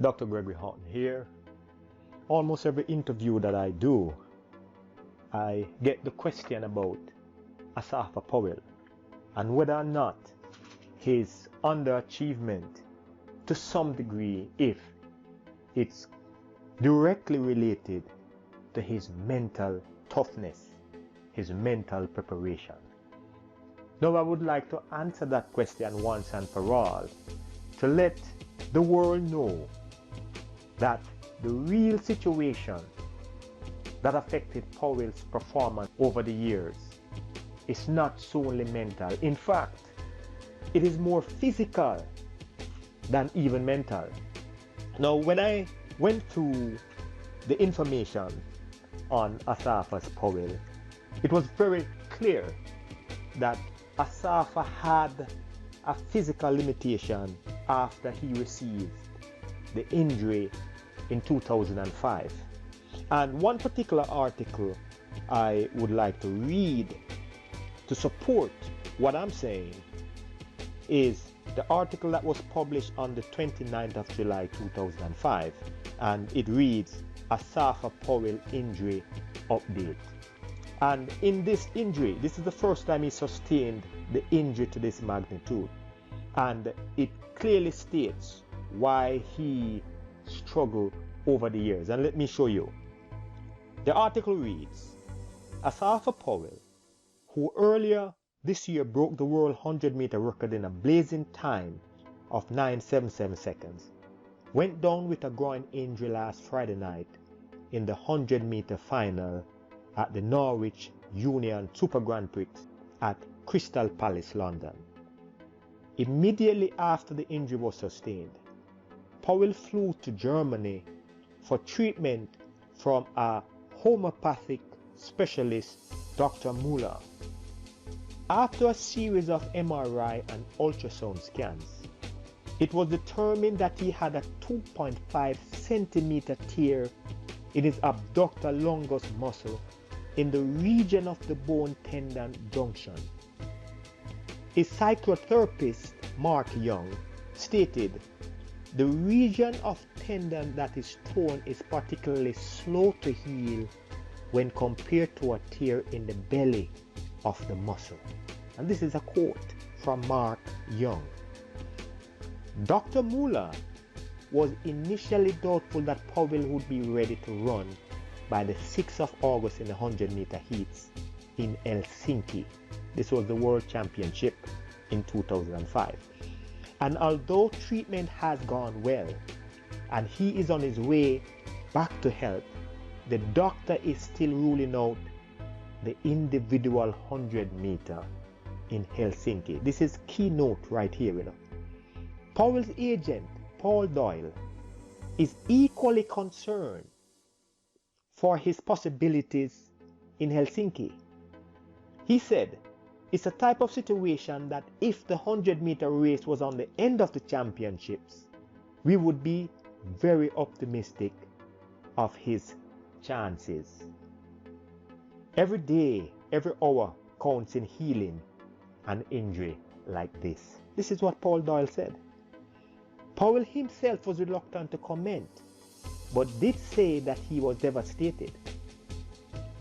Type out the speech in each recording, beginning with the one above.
Dr. Gregory Houghton here. Almost every interview that I do, I get the question about Asafa Powell and whether or not his underachievement to some degree, if it's directly related to his mental toughness, his mental preparation. Now I would like to answer that question once and for all, to let the world know that the real situation that affected Powell's performance over the years is not solely mental. In fact, it is more physical than even mental. Now, when I went through the information on Asafa's Powell, it was very clear that Asafa had a physical limitation after he received the injury in 2005. And one particular article I would like to read to support what I'm saying is the article that was published on the 29th of July 2005, and it reads Asafa Powell injury update. And in this injury, this is the first time he sustained the injury to this magnitude, and it clearly states why he struggled over the years. And let me show you. The article reads, Asafa Powell, who earlier this year broke the world 100-meter record in a blazing time of 9.77 seconds, went down with a groin injury last Friday night in the 100-meter final at the Norwich Union Super Grand Prix at Crystal Palace, London. Immediately after the injury was sustained, Powell flew to Germany for treatment from a homeopathic specialist, Dr. Muller. After a series of MRI and ultrasound scans, it was determined that he had a 2.5 centimeter tear in his abductor longus muscle in the region of the bone tendon junction. A psychotherapist, Mark Young, stated, the region of tendon that is torn is particularly slow to heal when compared to a tear in the belly of the muscle. And this is a quote from Mark Young. Dr. Muller was initially doubtful that Powell would be ready to run by the 6th of August in the 100-meter heats in Helsinki. This was the World Championship in 2005. And although treatment has gone well and he is on his way back to health, the doctor is still ruling out the individual 100-meter in Helsinki. This is keynote right here, Powell's agent, Paul Doyle, is equally concerned for his possibilities in Helsinki. He said, it's a type of situation that if the 100-meter race was on the end of the championships, we would be very optimistic of his chances. Every day, every hour counts in healing an injury like this. This is what Paul Doyle said. Powell himself was reluctant to comment, but did say that he was devastated.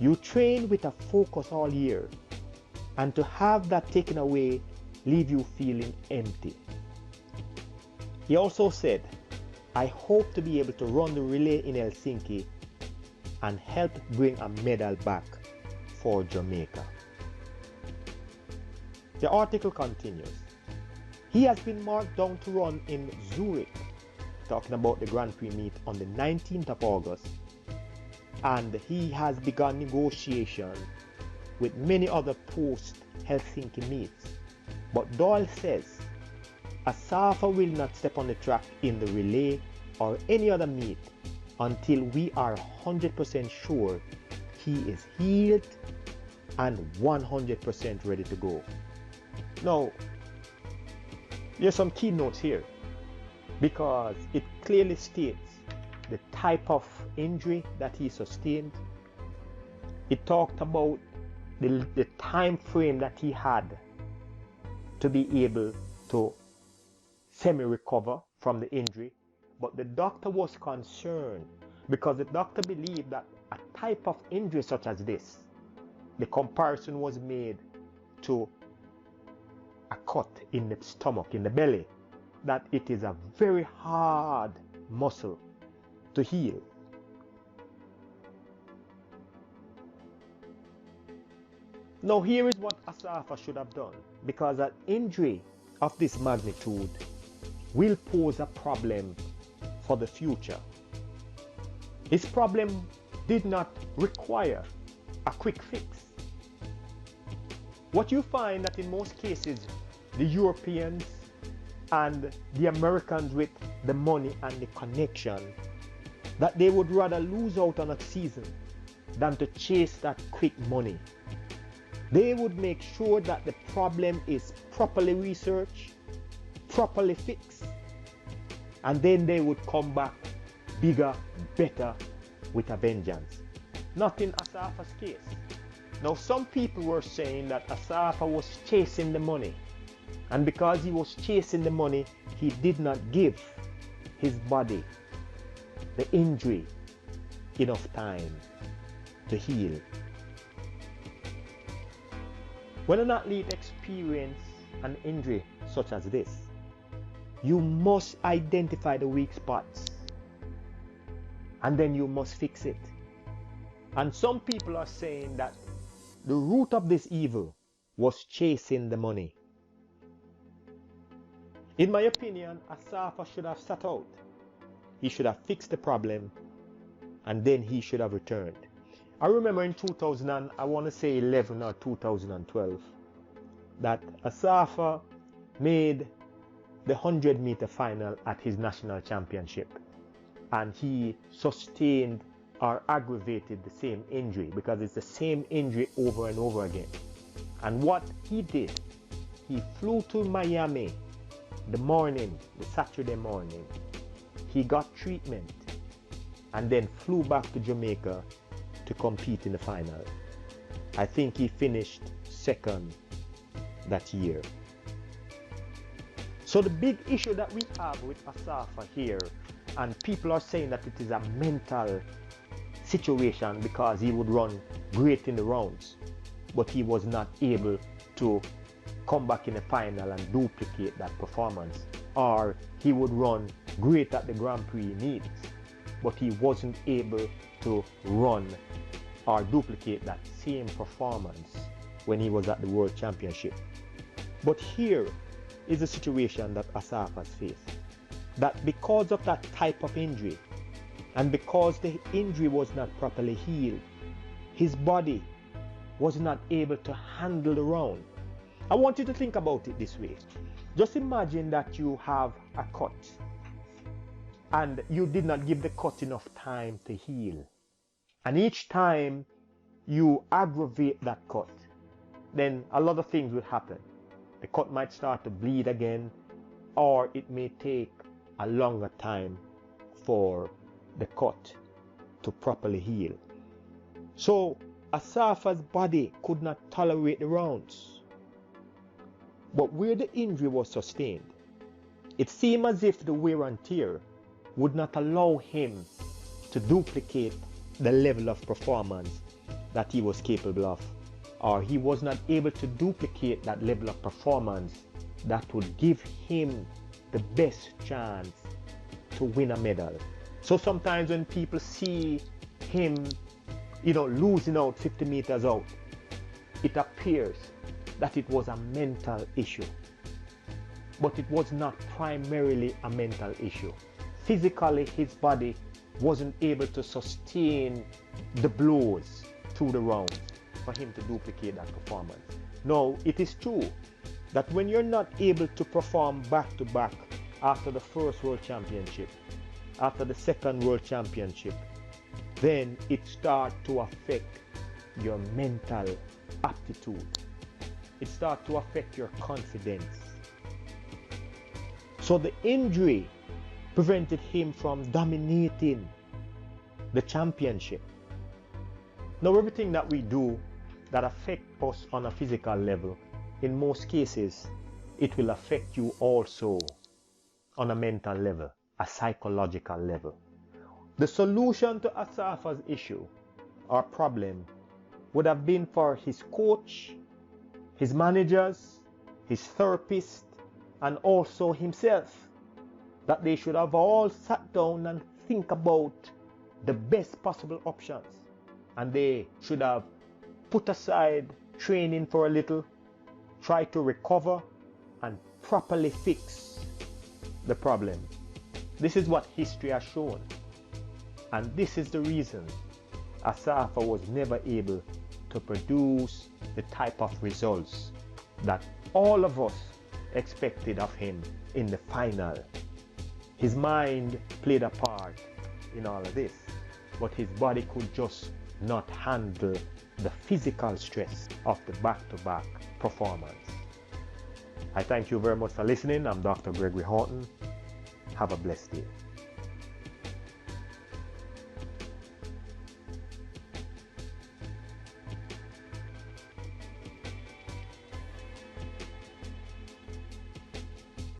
You train with a focus all year, and to have that taken away leave you feeling empty. He also said, I hope to be able to run the relay in Helsinki and help bring a medal back for Jamaica. The article continues. He has been marked down to run in Zurich, talking about the Grand Prix meet on the 19th of August, and he has begun negotiation with many other post-Helsinki meets. But Doyle says Asafa will not step on the track in the relay or any other meet until we are 100% sure he is healed and 100% ready to go. Now, there's some key notes here because it clearly states the type of injury that he sustained. It talked about the time frame that he had to be able to semi-recover from the injury, But the doctor was concerned because the doctor believed that a type of injury such as this, the comparison was made to a cut in the stomach, in the belly, that it is a very hard muscle to heal. Now here is what Asafa should have done, because an injury of this magnitude will pose a problem for the future. His problem did not require a quick fix. What you find that in most cases, the Europeans and the Americans with the money and the connection, that they would rather lose out on a season than to chase that quick money. They would make sure that the problem is properly researched, properly fixed, and then they would come back bigger, better, with a vengeance. Not in Asafa's case. Now some people were saying that Asafa was chasing the money, and because he was chasing the money, he did not give his body, the injury, enough time to heal. When an athlete experiences an injury such as this, you must identify the weak spots and then you must fix it. And some people are saying that the root of this evil was chasing the money. In my opinion, Asafa should have sat out. He should have fixed the problem and then he should have returned. I remember in 2011 or 2012 that Asafa made the 100-meter final at his national championship, and he sustained or aggravated the same injury because it's the same injury over and over again. And what he did, he flew to Miami the Saturday morning. He got treatment and then flew back to Jamaica to compete in the final. I think he finished second that year. So the big issue that we have with Asafa here, and people are saying that it is a mental situation because he would run great in the rounds, but he was not able to come back in the final and duplicate that performance. Or he would run great at the Grand Prix meets, but he wasn't able to run or duplicate that same performance when he was at the World Championship. But here is the situation that Asafa's faced. That because of that type of injury, and because the injury was not properly healed, his body was not able to handle the round. I want you to think about it this way. Just imagine that you have a cut and you did not give the cut enough time to heal. And each time you aggravate that cut, then a lot of things will happen. The cut might start to bleed again, or it may take a longer time for the cut to properly heal. So Asafa's body could not tolerate the rounds. But where the injury was sustained, it seemed as if the wear and tear would not allow him to duplicate the level of performance that he was capable of, or he was not able to duplicate that level of performance that would give him the best chance to win a medal. So sometimes when people see him, losing out 50 meters out, it appears that it was a mental issue. But it was not primarily a mental issue. Physically, his body wasn't able to sustain the blows through the rounds for him to duplicate that performance. Now, it is true that when you're not able to perform back to back after the first World Championship, after the second World Championship, then it starts to affect your mental aptitude. It starts to affect your confidence. So the injury prevented him from dominating the championship. Now, everything that we do that affects us on a physical level, in most cases, it will affect you also on a mental level. a psychological level. The solution to Asafa's issue or problem would have been for his coach, his managers, his therapist, and also himself, that they should have all sat down and think about the best possible options, and they should have put aside training for a little, try to recover and properly fix the problem. This is what history has shown, and this is the reason Asafa was never able to produce the type of results that all of us expected of him in the final. His mind played a part in all of this, but his body could just not handle the physical stress of the back-to-back performance. I thank you very much for listening. I'm Dr. Gregory Horton. Have a blessed day.